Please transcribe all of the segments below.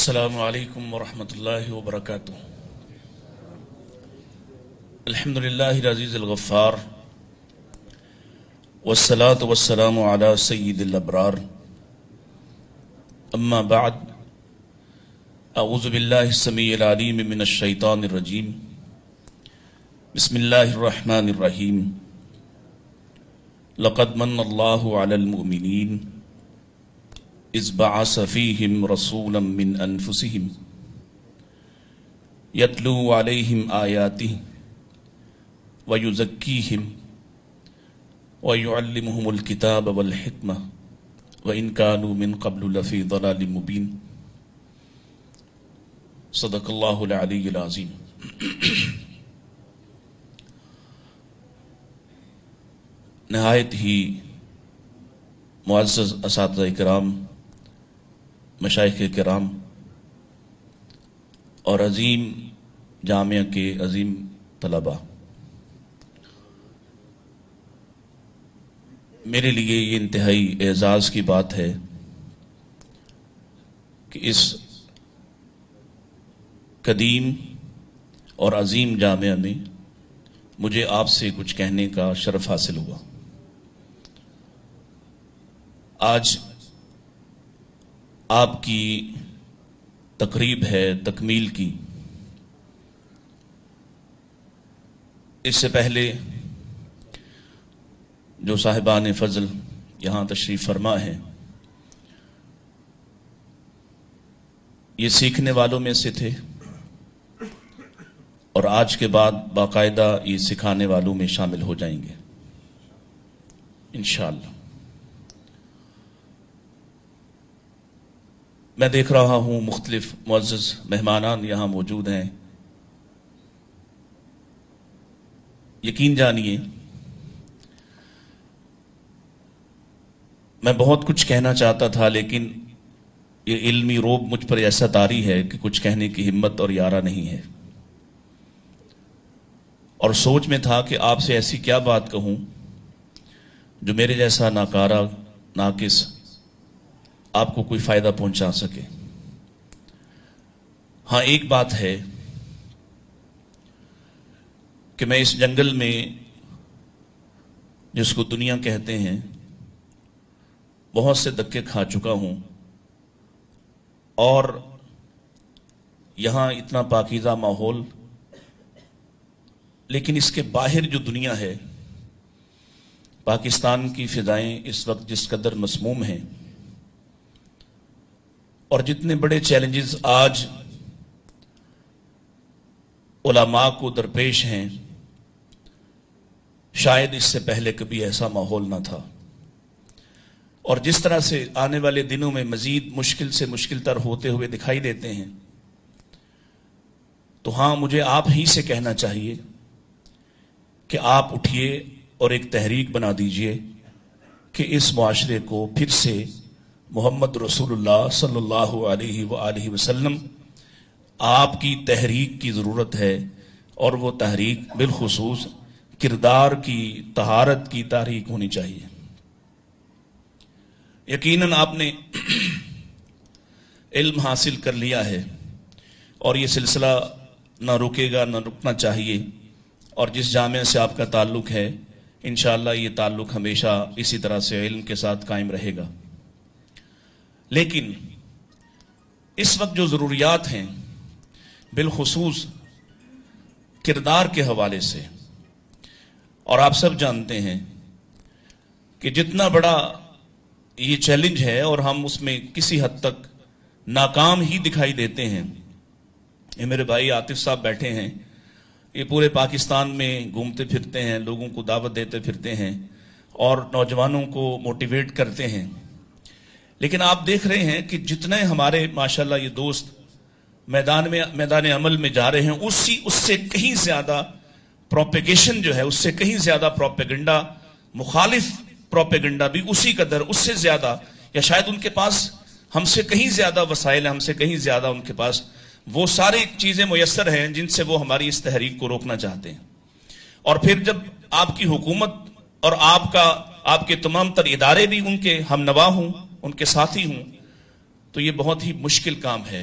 السلام علیکم ورحمۃ اللہ وبرکاتہ۔ الحمدللہ العزیز الغفار والصلاة والسلام علی سید الابرار، اما بعد، اعوذ باللہ السمیع العلیم من الشیطان الرجیم، بسم اللہ الرحمن الرحیم۔ لقد من اللہ علی المؤمنین اذ بعث فیہم رسولا من انفسہم یتلو علیہم آیاتہ ویزکیہم ویعلمہم الکتاب والحکمہ وإن كانوا من قبل لفی ضلال مبین۔ صدق اللہ العلی العظیم۔ نہایت ہی معزز اساتذہ کرام، مشائخ کرام اور عظیم جامعہ کے عظیم طلباء، میرے لیے یہ انتہائی اعزاز کی بات ہے کہ اس قدیم اور عظیم جامعہ میں مجھے آپ سے کچھ کہنے کا شرف حاصل ہوا۔ آج آپ کی تقریب ہے تکمیل کی۔ اس سے پہلے جو صاحبان فضل یہاں تشریف فرما ہے، یہ سیکھنے والوں میں سے تھے اور آج کے بعد باقاعدہ یہ سکھانے والوں میں شامل ہو جائیں گے انشاءاللہ۔ میں دیکھ رہا ہوں مختلف معزز مہمانان یہاں موجود ہیں۔ یقین جانیے میں بہت کچھ کہنا چاہتا تھا، لیکن یہ علمی روب مجھ پر ایسا طاری ہے کہ کچھ کہنے کی ہمت اور یارہ نہیں ہے، اور سوچ میں تھا کہ آپ سے ایسی کیا بات کہوں جو میرے جیسا ناکارہ ناقص آپ کو کوئی فائدہ پہنچا سکے۔ ہاں، ایک بات ہے کہ میں اس جنگل میں، جس کو دنیا کہتے ہیں، بہت سے دھکے کھا چکا ہوں، اور یہاں اتنا پاکیزہ ماحول، لیکن اس کے باہر جو دنیا ہے، پاکستان کی فضائیں اس وقت جس قدر مسموم ہیں، اور جتنے بڑے چیلنجز آج علماء کو درپیش ہیں، شاید اس سے پہلے کبھی ایسا ماحول نہ تھا، اور جس طرح سے آنے والے دنوں میں مزید مشکل سے مشکل تر ہوتے ہوئے دکھائی دیتے ہیں، تو ہاں، مجھے آپ ہی سے کہنا چاہیے کہ آپ اٹھئے اور ایک تحریک بنا دیجئے کہ اس معاشرے کو پھر سے محمد رسول اللہ صلی اللہ علیہ وآلہ وسلم آپ کی تحریک کی ضرورت ہے، اور وہ تحریک بالخصوص کردار کی طہارت کی تحریک ہونی چاہیے۔ یقیناً آپ نے علم حاصل کر لیا ہے، اور یہ سلسلہ نہ رکے گا، نہ رکنا چاہیے، اور جس جامعہ سے آپ کا تعلق ہے، انشاءاللہ یہ تعلق ہمیشہ اسی طرح سے علم کے ساتھ قائم رہے گا۔ لیکن اس وقت جو ضروریات ہیں، بالخصوص کردار کے حوالے سے، اور آپ سب جانتے ہیں کہ جتنا بڑا یہ چیلنج ہے اور ہم اس میں کسی حد تک ناکام ہی دکھائی دیتے ہیں۔ یہ میرے بھائی عاطف صاحب بیٹھے ہیں، یہ پورے پاکستان میں گھومتے پھرتے ہیں، لوگوں کو دعوت دیتے پھرتے ہیں اور نوجوانوں کو موٹیویٹ کرتے ہیں، لیکن آپ دیکھ رہے ہیں کہ جتنے ہمارے ماشاءاللہ یہ دوست میدان عمل میں جا رہے ہیں، اس سے کہیں زیادہ پروپیگیشن جو ہے، اس سے کہیں زیادہ پروپیگنڈا، مخالف پروپیگنڈا بھی اسی قدر، اس سے زیادہ، یا شاید ان کے پاس ہم سے کہیں زیادہ وسائل ہیں، ہم سے کہیں زیادہ ان کے پاس وہ ساری چیزیں میسر ہیں جن سے وہ ہماری اس تحریک کو روکنا چاہتے ہیں۔ اور پھر جب آپ کی حکومت اور آپ کے تمام تر ادارے بھی ان کے ہم نوا ہوں، ان کے ساتھی ہوں، تو یہ بہت ہی مشکل کام ہے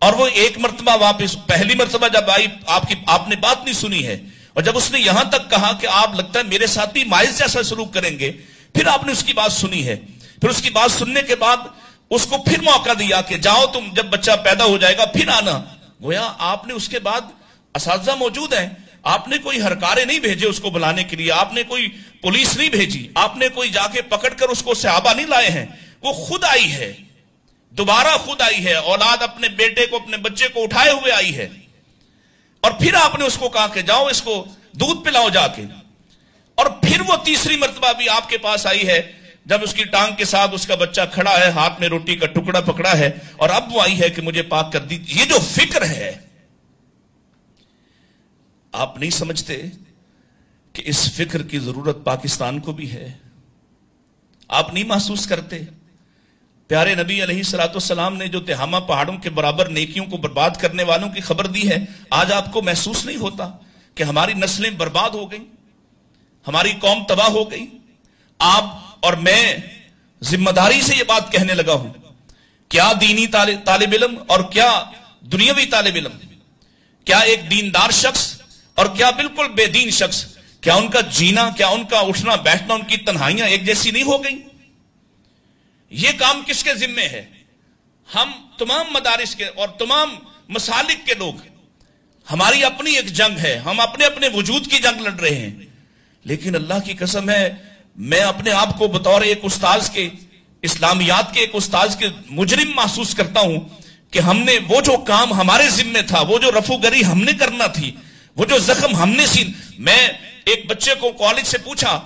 اور وہ ایک مرتبہ واپس، پہلی مرتبہ جب آئی آپ نے بات نہیں سنی ہے، اور جب اس نے یہاں تک کہا کہ آپ لگتا ہے میرے ساتھ بھی مائز جیسا سلوک کریں گے، پھر آپ نے اس کی بات سنی ہے. پھر اس کی بات سننے کے بعد اس کو پھر موقع دیا کہ جاؤ تم، جب بچہ پیدا ہو جائے گا پھر آنا. گویا آپ نے اس کے بعد، اساتذہ موجود ہیں، آپ نے کوئی ہرکارے نہیں بھیجے اس کو بلانے کے لیے، آپ نے کوئی پولیس نہیں بھیجی، آپ نے کوئی جا کے پکڑ کر اس کو صحابہ نہیں لائے ہیں، وہ خود آئی ہے، دوبارہ خود آئی ہے، اولاد اپنے بیٹے کو، اپنے بچے کو اٹھائے ہوئے آئی ہے. اور پھر آپ نے اس کو کہا کہ جاؤ اس کو دودھ پلاؤ جا کے. اور پھر وہ تیسری مرتبہ بھی آپ کے پاس آئی ہے، جب اس کی ٹانگ کے ساتھ اس کا بچہ کھڑا ہے، ہاتھ میں روٹی کا ٹکڑا پکڑا ہے، اور اب وہ آئی ہے کہ مجھے پاک کر دی. یہ جو فکر ہے، آپ نہیں سمجھتے کہ اس فکر کی ضرورت پاکستان کو بھی ہے؟ آپ نہیں محسوس کرتے؟ پیارے نبی علیہ الصلوۃ والسلام نے جو تہامہ پہاڑوں کے برابر نیکیوں کو برباد کرنے والوں کی خبر دی ہے، آج آپ کو محسوس نہیں ہوتا کہ ہماری نسلیں برباد ہو گئیں، ہماری قوم تباہ ہو گئی؟ آپ اور میں ذمہ داری سے یہ بات کہنے لگا ہوں. کیا دینی طالب علم اور کیا دنیاوی طالب علم، کیا ایک دیندار شخص اور کیا بالکل بے دین شخص، کیا ان کا جینا، کیا ان کا اٹھنا بیٹھنا، ان کی تنہائیاں ایک جیسی نہیں ہو گئیں؟ یہ کام کس کے ذمے ہے؟ ہم تمام مدارس کے اور تمام مسالک کے لوگ، ہماری اپنی ایک جنگ ہے، ہم اپنے اپنے وجود کی جنگ لڑ رہے ہیں. لیکن اللہ کی قسم ہے، میں اپنے آپ کو بطور ایک استاذ کے، اسلامیات کے ایک استاذ کے مجرم محسوس کرتا ہوں کہ ہم نے وہ جو کام ہمارے ذمے تھا، وہ جو رفع گری ہم نے کرنا تھی، وہ جو زخم ہم نے سین. میں ایک بچے کو کالج سے پوچھا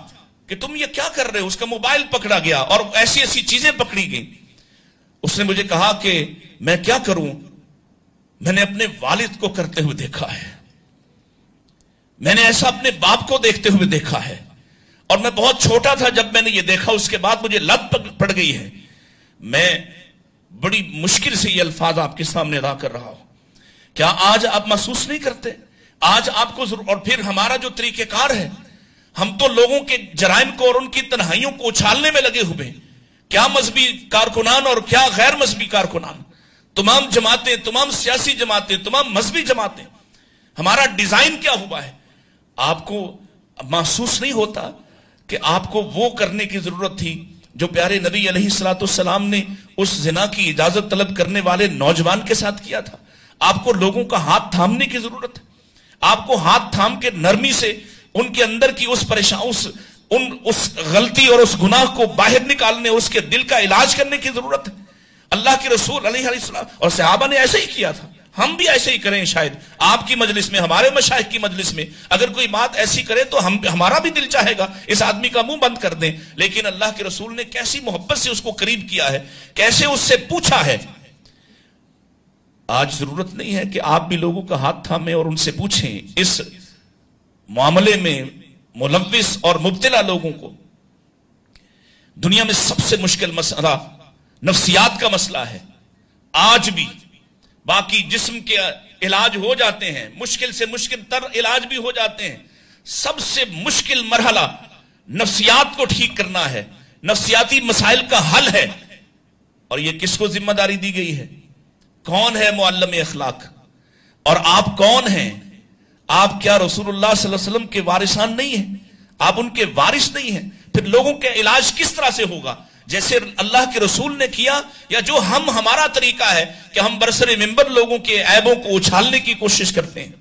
کہ تم یہ کیا کر رہے ہو؟ اس کا موبائل پکڑا گیا اور ایسی ایسی چیزیں پکڑی گئیں. اس نے مجھے کہا کہ میں کیا کروں، میں نے اپنے والد کو کرتے ہوئے دیکھا ہے، میں نے ایسا اپنے باپ کو دیکھتے ہوئے دیکھا ہے، اور میں بہت چھوٹا تھا جب میں نے یہ دیکھا، اس کے بعد مجھے لت پڑ گئی ہے. میں بڑی مشکل سے یہ الفاظ آپ کے سامنے ادا کر رہا ہوں. کیا آج آپ محسوس نہیں کرتے؟ آج آپ کو ضرور. اور پھر ہمارا جو طریقہ کار ہے، ہم تو لوگوں کے جرائم کو اور ان کی تنہائیوں کو اچھالنے میں لگے ہوئے ہیں. کیا مذہبی کارکنان اور کیا غیر مذہبی کارکنان، تمام جماعتیں، تمام سیاسی جماعتیں، تمام مذہبی جماعتیں، ہمارا ڈیزائن کیا ہوا ہے؟ آپ کو محسوس نہیں ہوتا کہ آپ کو وہ کرنے کی ضرورت تھی جو پیارے نبی علیہ الصلوۃ والسلام نے اس زنا کی اجازت طلب کرنے والے نوجوان کے ساتھ کیا تھا؟ آپ کو لوگوں کا ہاتھ تھامنے کی ضرورت ہے. آپ کو ہاتھ تھام کے نرمی سے ان کے اندر کی اس اس غلطی اور اس گناہ کو باہر نکالنے، اس کے دل کا علاج کرنے کی ضرورت ہے. اللہ کے رسول علیہ السلام اور صحابہ نے ایسے ہی کیا تھا. ہم بھی ایسے ہی کریں. شاید آپ کی مجلس میں، ہمارے مشائخ کی مجلس میں اگر کوئی بات ایسی کرے تو ہمارا بھی دل چاہے گا اس آدمی کا منہ بند کر دیں. لیکن اللہ کے رسول نے کیسی محبت سے اس کو قریب کیا ہے، کیسے اس سے پوچھا ہے. آج ضرورت نہیں ہے کہ آپ بھی لوگوں کا ہاتھ تھامیں اور ان سے پوچھیں. اس معاملے میں ملوث اور مبتلا لوگوں کو، دنیا میں سب سے مشکل مسئلہ نفسیات کا مسئلہ ہے آج بھی. باقی جسم کے علاج ہو جاتے ہیں، مشکل سے مشکل تر علاج بھی ہو جاتے ہیں. سب سے مشکل مرحلہ نفسیات کو ٹھیک کرنا ہے، نفسیاتی مسائل کا حل ہے. اور یہ کس کو ذمہ داری دی گئی ہے؟ کون ہے معلم اخلاق؟ اور آپ کون ہیں؟ آپ کیا رسول اللہ صلی اللہ علیہ وسلم کے وارثان نہیں ہیں؟ آپ ان کے وارث نہیں ہیں؟ پھر لوگوں کے علاج کس طرح سے ہوگا؟ جیسے اللہ کے رسول نے کیا، یا جو ہمارا طریقہ ہے کہ ہم برسر منبر لوگوں کے عیبوں کو اچھالنے کی کوشش کرتے ہیں؟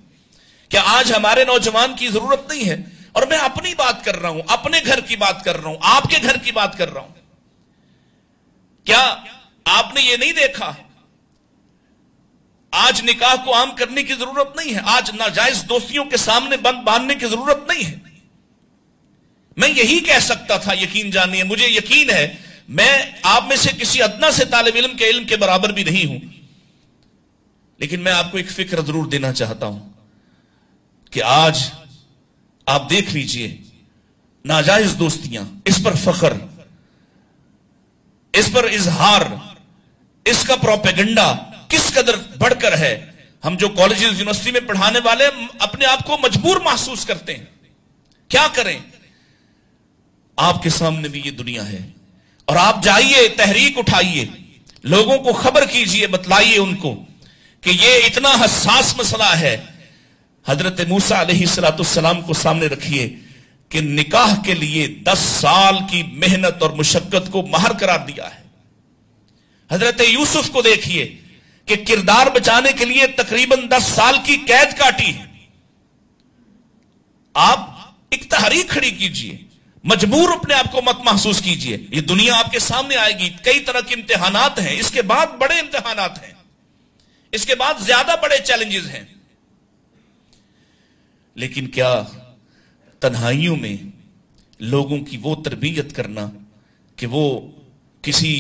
کیا آج ہمارے نوجوان کی ضرورت نہیں ہے؟ اور میں اپنی بات کر رہا ہوں، اپنے گھر کی بات کر رہا ہوں، آپ کے گھر کی بات کر رہا ہوں. کیا آپ نے یہ نہیں دیکھا؟ آج نکاح کو عام کرنے کی ضرورت نہیں ہے. آج ناجائز دوستیوں کے سامنے بند باندھنے کی ضرورت نہیں ہے. میں یہی کہہ سکتا تھا، یقین جانیے، مجھے یقین ہے میں آپ میں سے کسی ادنا سے طالب علم کے علم کے برابر بھی نہیں ہوں، لیکن میں آپ کو ایک فکر ضرور دینا چاہتا ہوں کہ آج آپ دیکھ لیجئے ناجائز دوستیاں، اس پر فخر، اس پر اظہار، اس کا پروپیگنڈا کس قدر بڑھ کر ہے. ہم جو کالجز یونیورسٹی میں پڑھانے والے اپنے آپ کو مجبور محسوس کرتے ہیں. کیا کریں؟ آپ کے سامنے بھی یہ دنیا ہے، اور آپ جائیے، تحریک اٹھائیے، لوگوں کو خبر کیجئے، بتلائیے ان کو کہ یہ اتنا حساس مسئلہ ہے، حضرت موسیٰ علیہ السلام کو سامنے رکھیے کہ نکاح کے لیے 10 سال کی محنت اور مشقت کو مہر قرار دیا ہے۔ حضرت یوسف کو دیکھیے کہ کردار بچانے کے لیے تقریباً 10 سال کی قید کاٹی ہے۔ آپ ایک تحریک کھڑی کیجئے، مجبور اپنے آپ کو مت محسوس کیجئے، یہ دنیا آپ کے سامنے آئے گی، کئی طرح کے امتحانات ہیں، اس کے بعد بڑے امتحانات ہیں، اس کے بعد زیادہ بڑے چیلنجز ہیں، لیکن کیا تنہائیوں میں لوگوں کی وہ تربیت کرنا کہ وہ کسی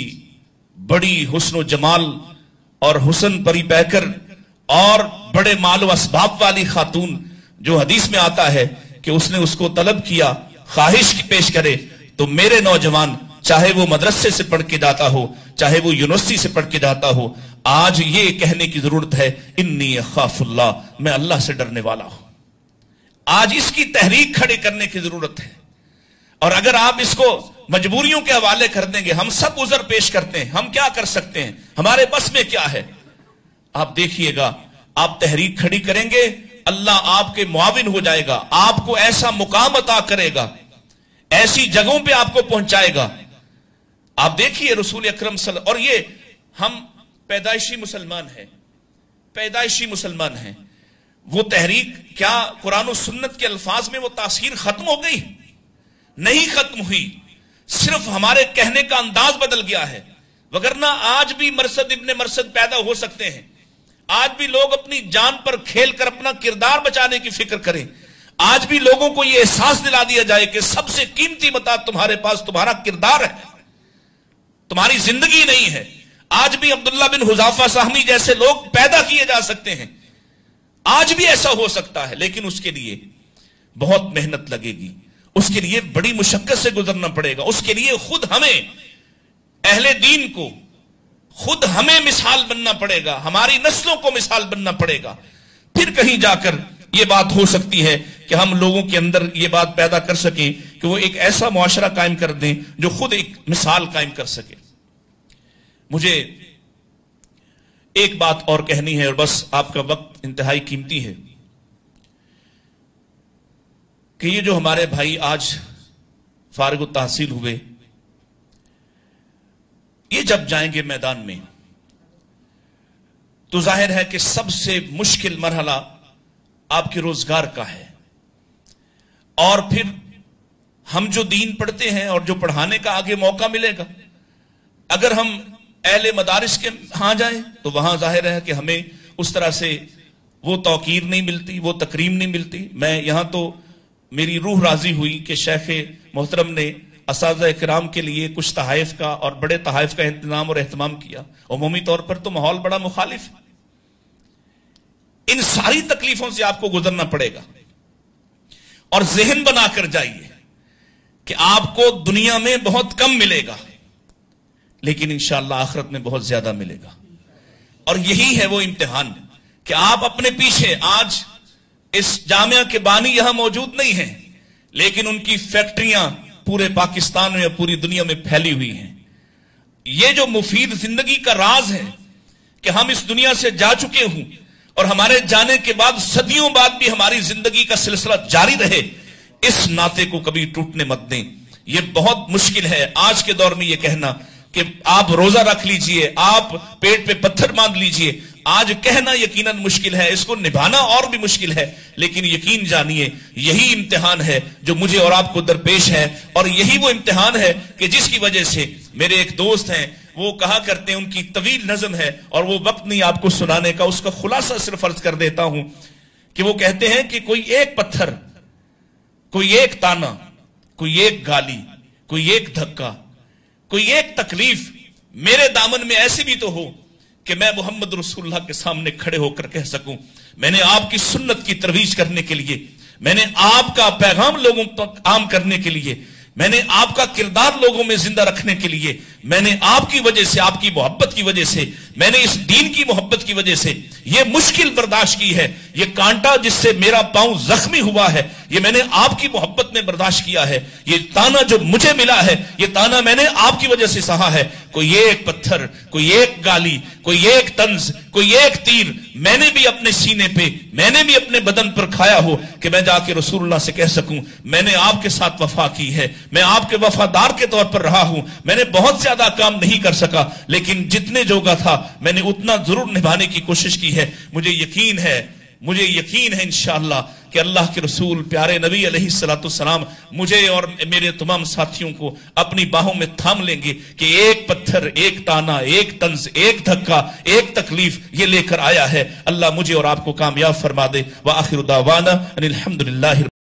بڑی حسن و جمال اور حسن پری پیکر اور بڑے مال و اسباب والی خاتون، جو حدیث میں آتا ہے کہ اس نے اس کو طلب کیا، خواہش کی پیش کرے، تو میرے نوجوان چاہے وہ مدرسے سے پڑھ کے جاتا ہو، چاہے وہ یونیورسٹی سے پڑھ کے جاتا ہو، آج یہ کہنے کی ضرورت ہے انی اخاف اللہ، میں اللہ سے ڈرنے والا ہوں۔ آج اس کی تحریک کھڑے کرنے کی ضرورت ہے، اور اگر آپ اس کو مجبوریوں کے حوالے کر دیں گے، ہم سب عذر پیش کرتے ہیں، ہم کیا کر سکتے ہیں، ہمارے بس میں کیا ہے، آپ دیکھیے گا آپ تحریک کھڑی کریں گے، اللہ آپ کے معاون ہو جائے گا، آپ کو ایسا مقام عطا کرے گا، ایسی جگہوں پہ آپ کو پہنچائے گا۔ آپ دیکھیے رسول اکرم صلی اللہ، اور یہ ہم پیدائشی مسلمان ہیں، پیدائشی مسلمان ہیں، وہ تحریک کیا قرآن و سنت کے الفاظ میں وہ تاثیر ختم ہو گئی؟ نہیں ختم ہوئی، صرف ہمارے کہنے کا انداز بدل گیا ہے، وگرنہ آج بھی مرصد ابن مرصد پیدا ہو سکتے ہیں، آج بھی لوگ اپنی جان پر کھیل کر اپنا کردار بچانے کی فکر کریں، آج بھی لوگوں کو یہ احساس دلا دیا جائے کہ سب سے قیمتی متاع تمہارے پاس تمہارا کردار ہے، تمہاری زندگی نہیں ہے۔ آج بھی عبداللہ بن حذافہ سہمی جیسے لوگ پیدا کیے جا سکتے ہیں، آج بھی ایسا ہو سکتا ہے، لیکن اس کے لیے بہت محنت لگے گی، اس کے لیے بڑی مشقت سے گزرنا پڑے گا، اس کے لیے خود ہمیں اہل دین کو، خود ہمیں مثال بننا پڑے گا، ہماری نسلوں کو مثال بننا پڑے گا، پھر کہیں جا کر یہ بات ہو سکتی ہے کہ ہم لوگوں کے اندر یہ بات پیدا کر سکیں کہ وہ ایک ایسا معاشرہ قائم کر دیں جو خود ایک مثال قائم کر سکے۔ مجھے ایک بات اور کہنی ہے، اور بس آپ کا وقت انتہائی قیمتی ہے، کہ یہ جو ہمارے بھائی آج فارغ التحصیل ہوئے، یہ جب جائیں گے میدان میں تو ظاہر ہے کہ سب سے مشکل مرحلہ آپ کے روزگار کا ہے، اور پھر ہم جو دین پڑھتے ہیں اور جو پڑھانے کا آگے موقع ملے گا، اگر ہم اہل مدارس کے ہاں جائیں تو وہاں ظاہر ہے کہ ہمیں اس طرح سے وہ توقیر نہیں ملتی، وہ تکریم نہیں ملتی۔ میں یہاں تو میری روح راضی ہوئی کہ شیخ محترم نے اساتذہ کرام کے لیے کچھ تحائف کا اور بڑے تحائف کا انتظام اور اہتمام کیا، عمومی طور پر تو ماحول بڑا مخالف ہے۔ ان ساری تکلیفوں سے آپ کو گزرنا پڑے گا، اور ذہن بنا کر جائیے کہ آپ کو دنیا میں بہت کم ملے گا، لیکن انشاءاللہ آخرت میں بہت زیادہ ملے گا، اور یہی ہے وہ امتحان کہ آپ اپنے پیچھے، آج اس جامعہ کے بانی یہاں موجود نہیں ہیں، لیکن ان کی فیکٹریاں پورے پاکستان میں یا پوری دنیا میں پھیلی ہوئی ہیں۔ یہ جو مفید زندگی کا راز ہے کہ ہم اس دنیا سے جا چکے ہوں اور ہمارے جانے کے بعد صدیوں بعد بھی ہماری زندگی کا سلسلہ جاری رہے، اس ناطے کو کبھی ٹوٹنے مت دیں۔ یہ بہت مشکل ہے آج کے دور میں یہ کہنا کہ آپ روزہ رکھ لیجئے، آپ پیٹ پہ پتھر باندھ لیجئے، آج کہنا یقیناً مشکل ہے، اس کو نبھانا اور بھی مشکل ہے، لیکن یقین جانیے یہی امتحان ہے جو مجھے اور آپ کو درپیش ہے، اور یہی وہ امتحان ہے کہ جس کی وجہ سے میرے ایک دوست ہیں، وہ کہا کرتے ہیں، ان کی طویل نظم ہے اور وہ وقت نہیں آپ کو سنانے کا، اس کا خلاصہ صرف عرض کر دیتا ہوں کہ وہ کہتے ہیں کہ کوئی ایک پتھر، کوئی ایک تانا، کوئی ایک گالی، کوئی ایک دھکا، کوئی ایک تکلیف میرے دامن میں ایسی بھی تو ہو کہ میں محمد رسول اللہ کے سامنے کھڑے ہو کر کہہ سکوں میں نے آپ کی سنت کی ترویج کرنے کے لیے، میں نے آپ کا پیغام لوگوں تک عام کرنے کے لیے، میں نے آپ کا کردار لوگوں میں زندہ رکھنے کے لیے، میں نے آپ کی وجہ سے، آپ کی محبت کی وجہ سے میں نے اس دین کی محبت کی وجہ سے یہ مشکل برداشت کی ہے، یہ کانٹا جس سے میرا پاؤں زخمی ہوا ہے یہ میں نے آپ کی محبت میں برداشت کیا ہے، یہ تانا جو مجھے ملا ہے یہ تانا میں نے آپ کی وجہ سے سہا ہے۔ کوئی ایک پتھر، کوئی ایک گالی، کوئی ایک طنز، کوئی ایک تیر میں نے بھی اپنے سینے پہ، میں نے بھی اپنے بدن پر کھایا ہو کہ میں جا کے رسول اللہ سے کہہ سکوں میں نے آپ کے ساتھ وفا کی ہے، میں آپ کے وفادار کے طور پر رہا ہوں، میں نے بہت زیادہ کام نہیں کر سکا لیکن جتنے جوگا تھا میں نے اتنا ضرور نبھانے کی کوشش کی ہے۔ مجھے یقین ہے انشاءاللہ کہ اللہ کے رسول پیارے نبی علیہ السلام مجھے اور میرے تمام ساتھیوں کو اپنی باہوں میں تھام لیں گے کہ ایک پتھر، ایک تانا، ایک طنز، ایک دھکا، ایک تکلیف یہ لے کر آیا ہے۔ اللہ مجھے اور آپ کو کامیاب فرما دے۔ وآخر دعوانا ان الحمدللہ